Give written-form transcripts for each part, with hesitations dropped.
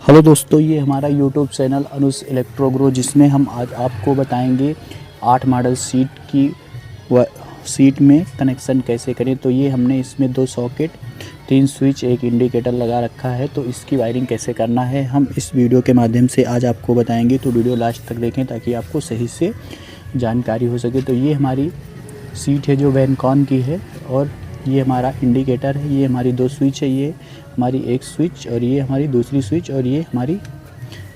Hello दोस्तों, ये हमारा यूट्यूब चैनल अनुज इलेक्ट्रो ग्रो, जिसमें हम आज आपको बताएंगे 8 मॉडल सीट में कनेक्शन कैसे करें। तो ये हमने इसमें 2 सॉकेट, 3 स्विच, एक इंडिकेटर लगा रखा है। तो इसकी वायरिंग कैसे करना है हम इस वीडियो के माध्यम से आज आपको बताएंगे। तो वीडियो लास्ट तक देखें ताकि आपको सही से जानकारी हो सके। तो ये हमारी सीट है जो वैनकॉन की है, और ये हमारा इंडिकेटर है। ये हमारी 2 स्विच है, ये हमारी एक स्विच और ये हमारी दूसरी स्विच और ये हमारी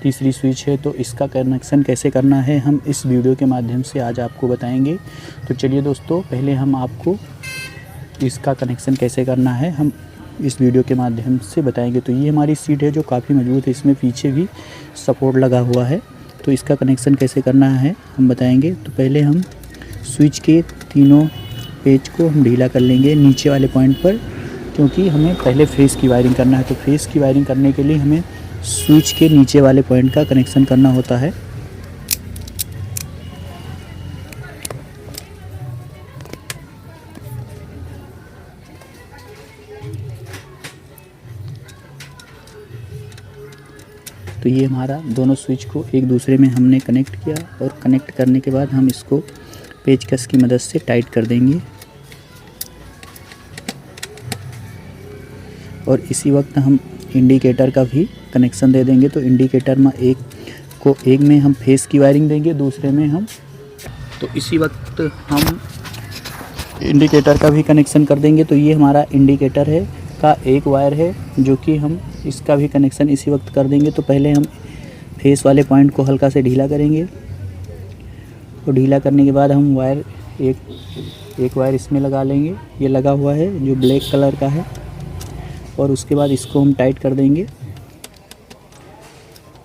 तीसरी स्विच है। तो इसका कनेक्शन कैसे करना है हम इस वीडियो के माध्यम से आज आपको बताएंगे। तो चलिए दोस्तों, पहले हम आपको इसका कनेक्शन कैसे करना है हम इस वीडियो के माध्यम से बताएंगे। तो ये हमारी सीट है जो काफ़ी मजबूत है, इसमें पीछे भी सपोर्ट लगा हुआ है। तो इसका कनेक्शन कैसे करना है हम बताएंगे। तो पहले हम स्विच के तीनों पेज को हम ढीला कर लेंगे नीचे वाले पॉइंट पर, क्योंकि हमें पहले फेस की वायरिंग करना है। तो फेस की वायरिंग करने के लिए हमें स्विच के नीचे वाले पॉइंट का कनेक्शन करना होता है। तो ये हमारा दोनों स्विच को एक दूसरे में हमने कनेक्ट किया, और कनेक्ट करने के बाद हम इसको पेचकस की मदद से टाइट कर देंगे। और इसी वक्त हम इंडिकेटर का भी कनेक्शन दे देंगे। तो इंडिकेटर में एक में हम फेस की वायरिंग देंगे, दूसरे में हम, तो इसी वक्त हम इंडिकेटर का भी कनेक्शन कर देंगे। तो ये हमारा इंडिकेटर है का एक वायर है जो कि हम इसका भी कनेक्शन इसी वक्त कर देंगे। तो पहले हम फेस वाले पॉइंट को हल्का से ढीला करेंगे, तो ढीला करने के बाद हम वायर एक वायर इसमें लगा लेंगे। ये लगा हुआ है जो ब्लैक कलर का है, और उसके बाद इसको हम टाइट कर देंगे।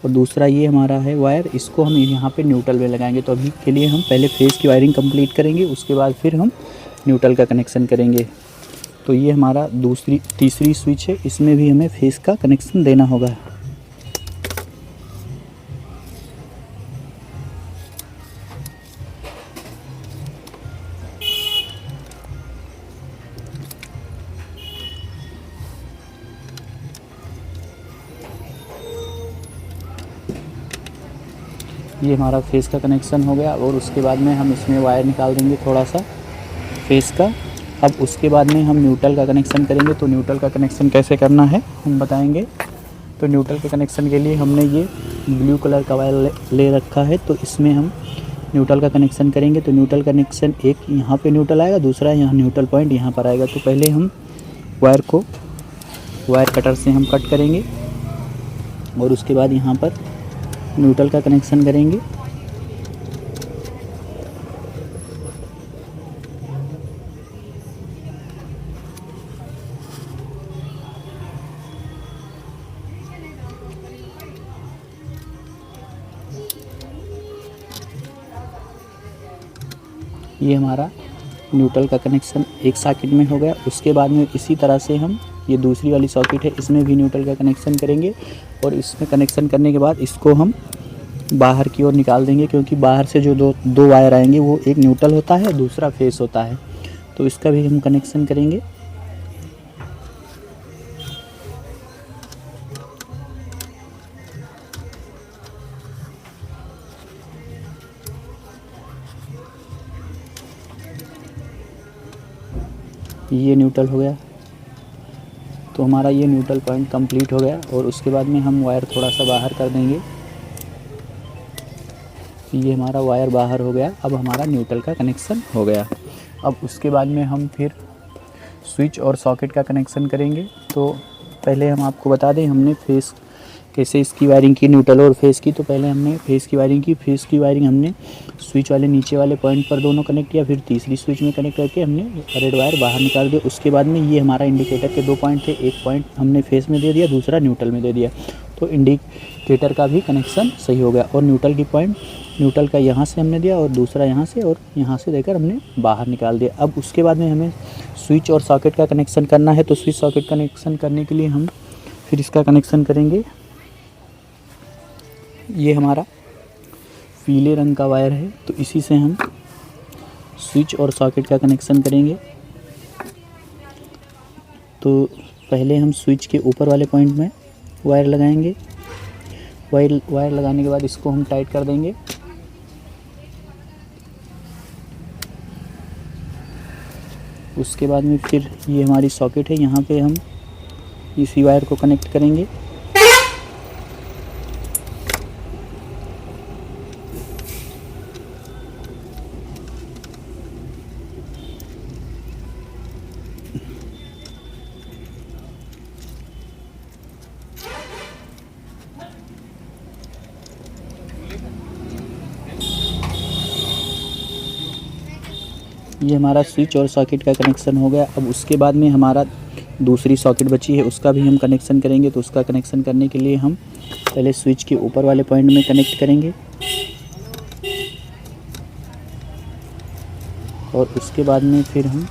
और दूसरा ये हमारा है वायर, इसको हम यहाँ पे न्यूट्रल में लगाएंगे। तो अभी के लिए हम पहले फेस की वायरिंग कंप्लीट करेंगे, उसके बाद फिर हम न्यूट्रल का कनेक्शन करेंगे। तो ये हमारा तीसरी स्विच है, इसमें भी हमें फेस का कनेक्शन देना होगा। ये हमारा फेस का कनेक्शन हो गया, और उसके बाद में हम इसमें वायर निकाल देंगे थोड़ा सा फेस का। अब उसके बाद में हम न्यूट्रल का कनेक्शन करेंगे। तो न्यूट्रल का कनेक्शन कैसे करना है हम बताएंगे। तो न्यूट्रल के कनेक्शन के लिए हमने ये ब्लू कलर का वायर ले रखा है, तो इसमें हम न्यूट्रल का कनेक्शन करेंगे। तो न्यूट्रल कनेक्शन एक यहाँ पे न्यूट्रल आएगा, दूसरा यहाँ न्यूट्रल पॉइंट यहाँ पर आएगा। तो पहले हम वायर को वायर कटर से हम कट करेंगे, और उसके बाद यहाँ पर न्यूट्रल का कनेक्शन करेंगे। ये हमारा न्यूट्रल का कनेक्शन एक सॉकेट में हो गया। उसके बाद में इसी तरह से हम ये दूसरी वाली सॉकेट है, इसमें भी न्यूट्रल का कनेक्शन करेंगे। और इसमें कनेक्शन करने के बाद इसको हम बाहर की ओर निकाल देंगे, क्योंकि बाहर से जो दो वायर आएंगे वो एक न्यूट्रल होता है, दूसरा फेस होता है। तो इसका भी हम कनेक्शन करेंगे। ये न्यूट्रल हो गया, तो हमारा ये न्यूट्रल पॉइंट कंप्लीट हो गया। और उसके बाद में हम वायर थोड़ा सा बाहर कर देंगे। ये हमारा वायर बाहर हो गया। अब हमारा न्यूट्रल का कनेक्शन हो गया। अब उसके बाद में हम फिर स्विच और सॉकेट का कनेक्शन करेंगे। तो पहले हम आपको बता दें हमने फेस कैसे इसकी वायरिंग की, न्यूट्रल और फेस की। तो पहले हमने फेस की वायरिंग की। फेस की वायरिंग हमने स्विच वाले नीचे वाले पॉइंट पर दोनों कनेक्ट किया, फिर तीसरी स्विच में कनेक्ट करके हमने रेड वायर बाहर निकाल दिया। उसके बाद में ये हमारा इंडिकेटर के 2 पॉइंट थे, एक पॉइंट हमने फेस में दे दिया, दूसरा न्यूट्रल में दे दिया। तो इंडिकेटर का भी कनेक्शन सही हो गया। और न्यूट्रल का यहाँ से हमने दिया, और दूसरा यहाँ से, और यहाँ से देकर हमने बाहर निकाल दिया। अब उसके बाद में हमें स्विच और सॉकेट का कनेक्शन करना है। तो स्विच सॉकेट कनेक्शन करने के लिए हम फिर इसका कनेक्शन करेंगे। ये हमारा पीले रंग का वायर है, तो इसी से हम स्विच और सॉकेट का कनेक्शन करेंगे। तो पहले हम स्विच के ऊपर वाले पॉइंट में वायर लगाएंगे, वायर लगाने के बाद इसको हम टाइट कर देंगे। उसके बाद में फिर ये हमारी सॉकेट है, यहाँ पे हम इसी वायर को कनेक्ट करेंगे। ये हमारा स्विच और सॉकेट का कनेक्शन हो गया। अब उसके बाद में हमारा दूसरी सॉकेट बची है, उसका भी हम कनेक्शन करेंगे। तो उसका कनेक्शन करने के लिए हम पहले स्विच के ऊपर वाले पॉइंट में कनेक्ट करेंगे और उसके बाद में फिर हम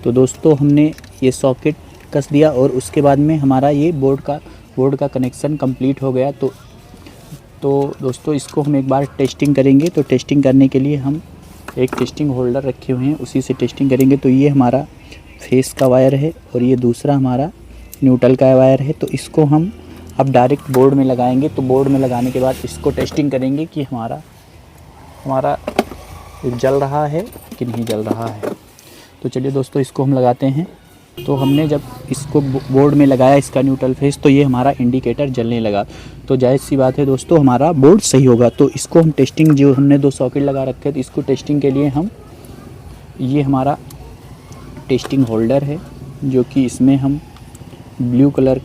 तो दोस्तों हमने ये सॉकेट कस दिया और उसके बाद में हमारा ये बोर्ड का कनेक्शन कंप्लीट हो गया। तो दोस्तों इसको हम एक बार टेस्टिंग करेंगे। तो टेस्टिंग करने के लिए हम एक टेस्टिंग होल्डर रखे हुए हैं, उसी से टेस्टिंग करेंगे। तो ये हमारा फेस का वायर है और ये दूसरा हमारा न्यूट्रल का वायर है। तो इसको हम अब डायरेक्ट बोर्ड में लगाएंगे। तो बोर्ड में लगाने के बाद इसको टेस्टिंग करेंगे कि हमारा जल रहा है कि नहीं जल रहा है। तो चलिए दोस्तों इसको हम लगाते हैं। तो हमने जब इसको बोर्ड में लगाया, इसका न्यूट्रल फेस, तो ये हमारा इंडिकेटर जलने लगा। तो जायज़ सी बात है दोस्तों, हमारा बोर्ड सही होगा। तो इसको हम टेस्टिंग, जो हमने 2 सॉकेट लगा रखे हैं, तो इसको टेस्टिंग के लिए हम, ये हमारा टेस्टिंग होल्डर है जो कि इसमें हम ब्लू कलर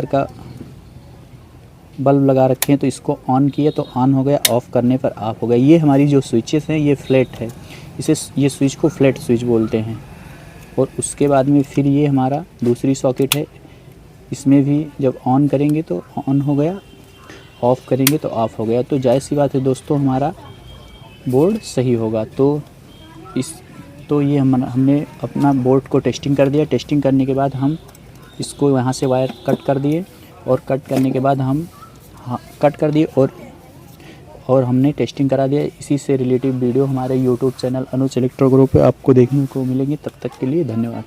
का बल्ब लगा रखे हैं। तो इसको ऑन किए तो ऑन हो गया, ऑफ़ करने पर ऑफ हो गया। ये हमारी जो स्विचेस हैं ये फ्लैट है, ये स्विच को फ्लैट स्विच बोलते हैं। और उसके बाद में फिर ये हमारा दूसरी सॉकेट है, इसमें भी जब ऑन करेंगे तो ऑन हो गया, ऑफ़ करेंगे तो ऑफ़ हो गया। तो जायज़ सी बात है दोस्तों, हमारा बोर्ड सही होगा। तो ये हमने अपना बोर्ड को टेस्टिंग कर दिया। टेस्टिंग करने के बाद हम इसको यहाँ से वायर कट कर दिए और कट करने के बाद हम कट कर दिए और हमने टेस्टिंग करा दिया। इसी से रिलेटिव वीडियो हमारे YouTube चैनल अनुज इलेक्ट्रो ग्रुप पे आपको देखने को मिलेंगी। तब तक के लिए धन्यवाद।